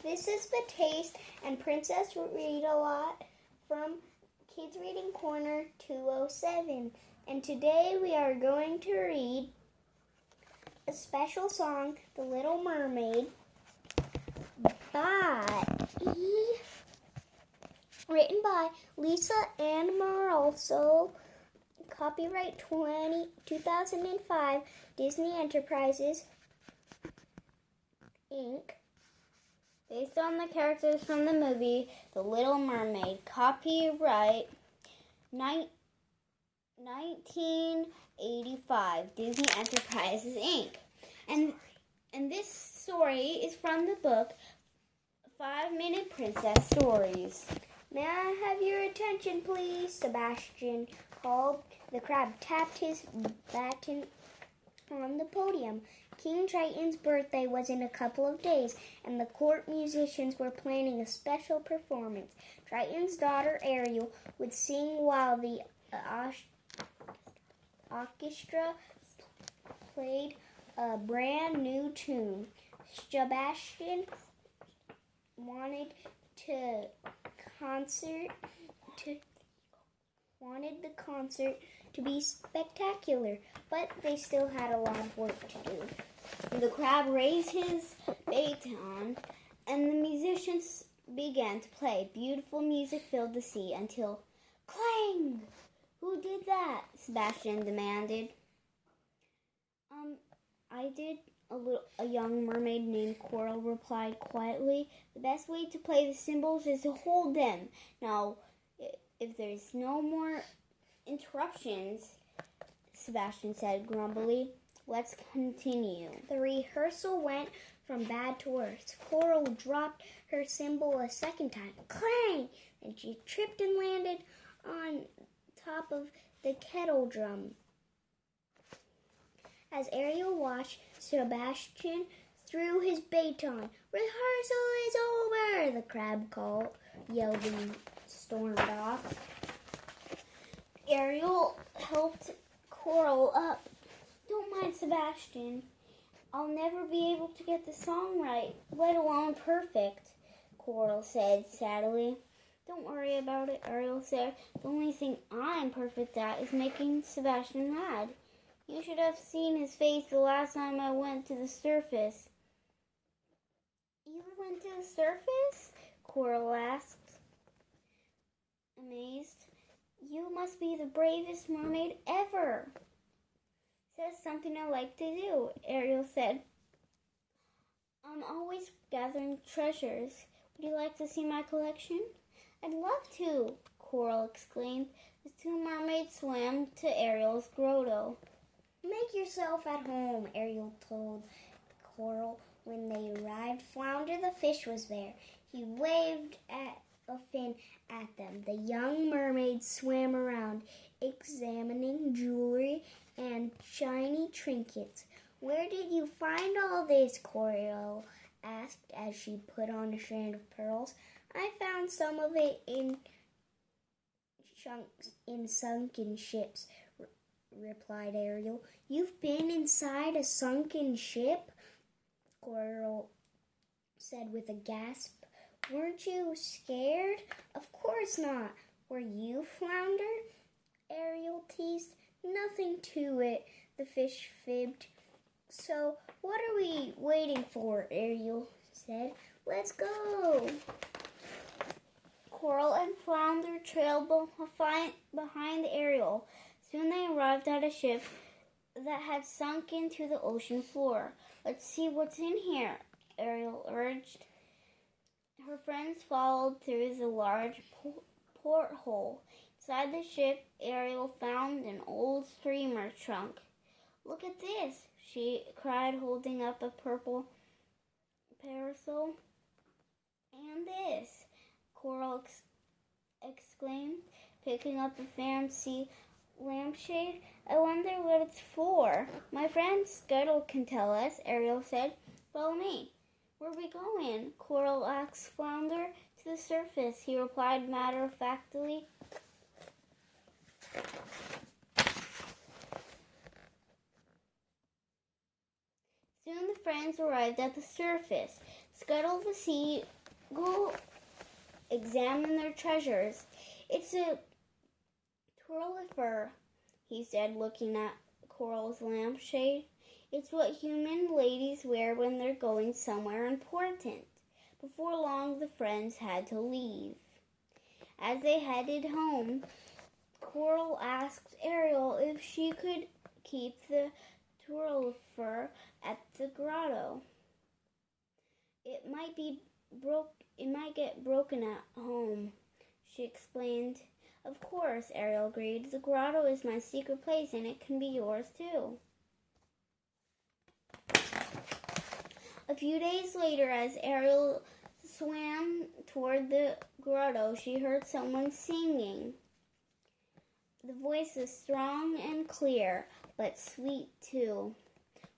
This is the Taste and Princess Read a Lot from Kids Reading Corner 207. And today we are going to read a special song, The Little Mermaid, written by Lisa Ann Marolso, copyright 2005, Disney Enterprises, Inc., based on the characters from the movie The Little Mermaid, copyright 1985, Disney Enterprises, Inc. And this story is from the book 5-Minute Princess Stories. May I have your attention, please? Sebastian called. The crab tapped his baton on the podium. King Triton's birthday was in a couple of days, and the court musicians were planning a special performance. Triton's daughter Ariel would sing while the orchestra played a brand new tune. Sebastian wanted the concert to be spectacular, but they still had a lot of work to do. The crab raised his baton, and the musicians began to play. Beautiful music filled the sea until clang! Who did that? Sebastian demanded. I did, a young mermaid named Coral replied quietly. The best way to play the cymbals is to hold them. Now, if there's no more interruptions, Sebastian said grumbly, let's continue. The rehearsal went from bad to worse. Coral dropped her cymbal a second time. Clang! And she tripped and landed on top of the kettle drum. As Ariel watched, Sebastian threw his baton. Rehearsal is over, the crab yelled and stormed off. Ariel helped Coral up. Don't mind Sebastian. I'll never be able to get the song right, let alone perfect, Coral said sadly. Don't worry about it, Ariel said. The only thing I'm perfect at is making Sebastian mad. You should have seen his face the last time I went to the surface. You went to the surface? Coral asked, amazed. You must be the bravest mermaid ever. That's something I like to do, Ariel said. I'm always gathering treasures. Would you like to see my collection? I'd love to, Coral exclaimed. The two mermaids swam to Ariel's grotto. Make yourself at home, Ariel told Coral. When they arrived, Flounder the fish was there. He waved a fin at them. The young mermaids swam around, examining jewelry and shiny trinkets. Where did you find all this? Coral asked as she put on a strand of pearls. I found some of it in sunken ships, replied Ariel. You've been inside a sunken ship? Coral said with a gasp. Weren't you scared? Of course not. Were you, Flounder? Ariel teased. Nothing to it, the fish fibbed. So, what are we waiting for? Ariel said. Let's go. Coral and Flounder trailed behind Ariel. Soon they arrived at a ship that had sunk into the ocean floor. Let's see what's in here, Ariel urged. Her friends followed through the large porthole. Inside the ship, Ariel found an old steamer trunk. Look at this, she cried, holding up a purple parasol. And this, Coral exclaimed, picking up a fancy lampshade. I wonder what it's for. My friend Scuttle can tell us, Ariel said. Follow me. Where are we going? Coral asked Flounder. To the surface, he replied matter-of-factly. Soon the friends arrived at the surface. Scuttle the sea go examine their treasures. It's a twirlifer, he said, looking at Coral's lampshade. It's what human ladies wear when they're going somewhere important. Before long, the friends had to leave. As they headed home, Coral asked Ariel if she could keep the twirlifer at the grotto. It might get broken at home, she explained. Of course, Ariel agreed. The grotto is my secret place and it can be yours too. A few days later, as Ariel swam toward the grotto, she heard someone singing. The voice was strong and clear, but sweet too.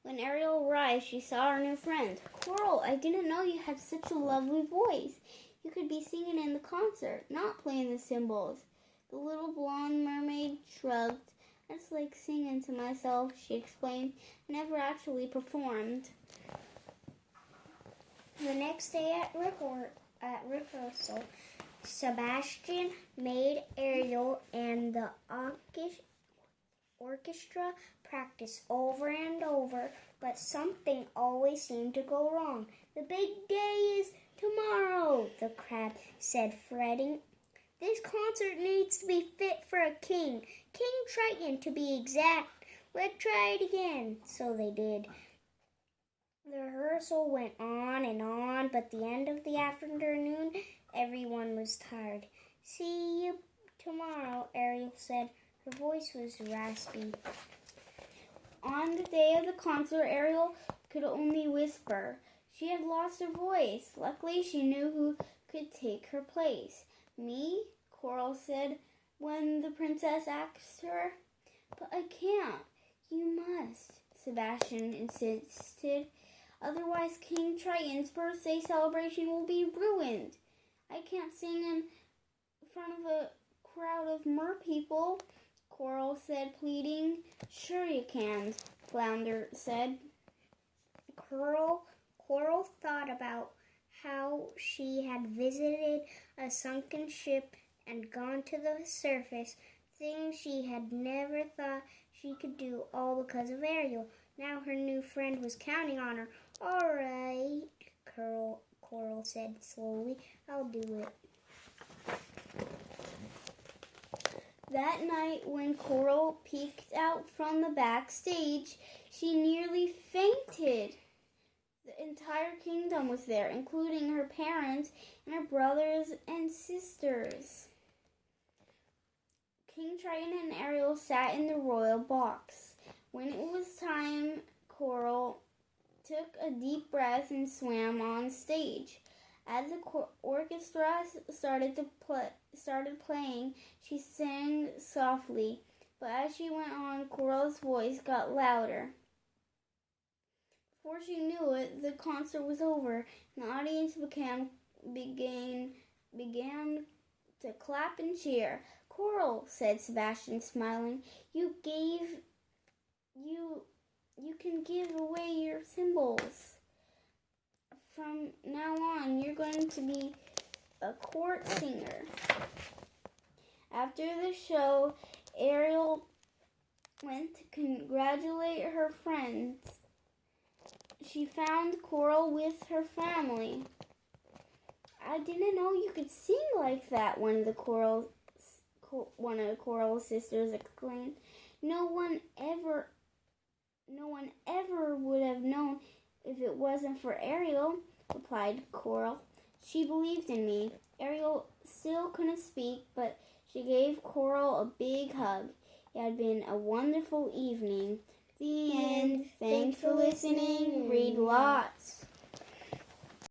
When Ariel arrived, she saw her new friend. Coral, I didn't know you had such a lovely voice. You could be singing in the concert, not playing the cymbals. The little blonde mermaid shrugged. It's like singing to myself, she explained. I never actually performed. The next day at rehearsal, Sebastian made Ariel and the orchestra practice over and over, but something always seemed to go wrong. The big day is tomorrow, the crab said, fretting. This concert needs to be fit for a king. King Triton, to be exact. Let's try it again. So they did. The rehearsal went on, but at the end of the afternoon, everyone was tired. See you tomorrow, Ariel said. Her voice was raspy. On the day of the concert, Ariel could only whisper. She had lost her voice. Luckily, she knew who could take her place. Me? Coral said when the princess asked her. But I can't. You must, Sebastian insisted. Otherwise, King Triton's birthday celebration will be ruined. I can't sing in front of a crowd of mer people, Coral said, pleading. Sure you can, Flounder said. Coral thought about how she had visited a sunken ship and gone to the surface, things she had never thought she could do, all because of Ariel. Now her new friend was counting on her. All right, Coral said slowly. I'll do it. That night, when Coral peeked out from the backstage, she nearly fainted. The entire kingdom was there, including her parents and her brothers and sisters. King Triton and Ariel sat in the royal box. When it was time, Coral took a deep breath and swam on stage. As the orchestra started playing, she sang softly, but as she went on, Coral's voice got louder. Before she knew it, the concert was over, and the audience began to clap and cheer. Coral, said Sebastian, smiling, you can give away your cymbals. From now on, you're going to be a court singer. After the show, Ariel went to congratulate her friends. She found Coral with her family. I didn't know you could sing like that, one of the Coral's sisters exclaimed. No one ever would have known if it wasn't for Ariel, replied Coral. She believed in me. Ariel still couldn't speak, but she gave Coral a big hug. It had been a wonderful evening. The end. Thanks for listening. Read lots.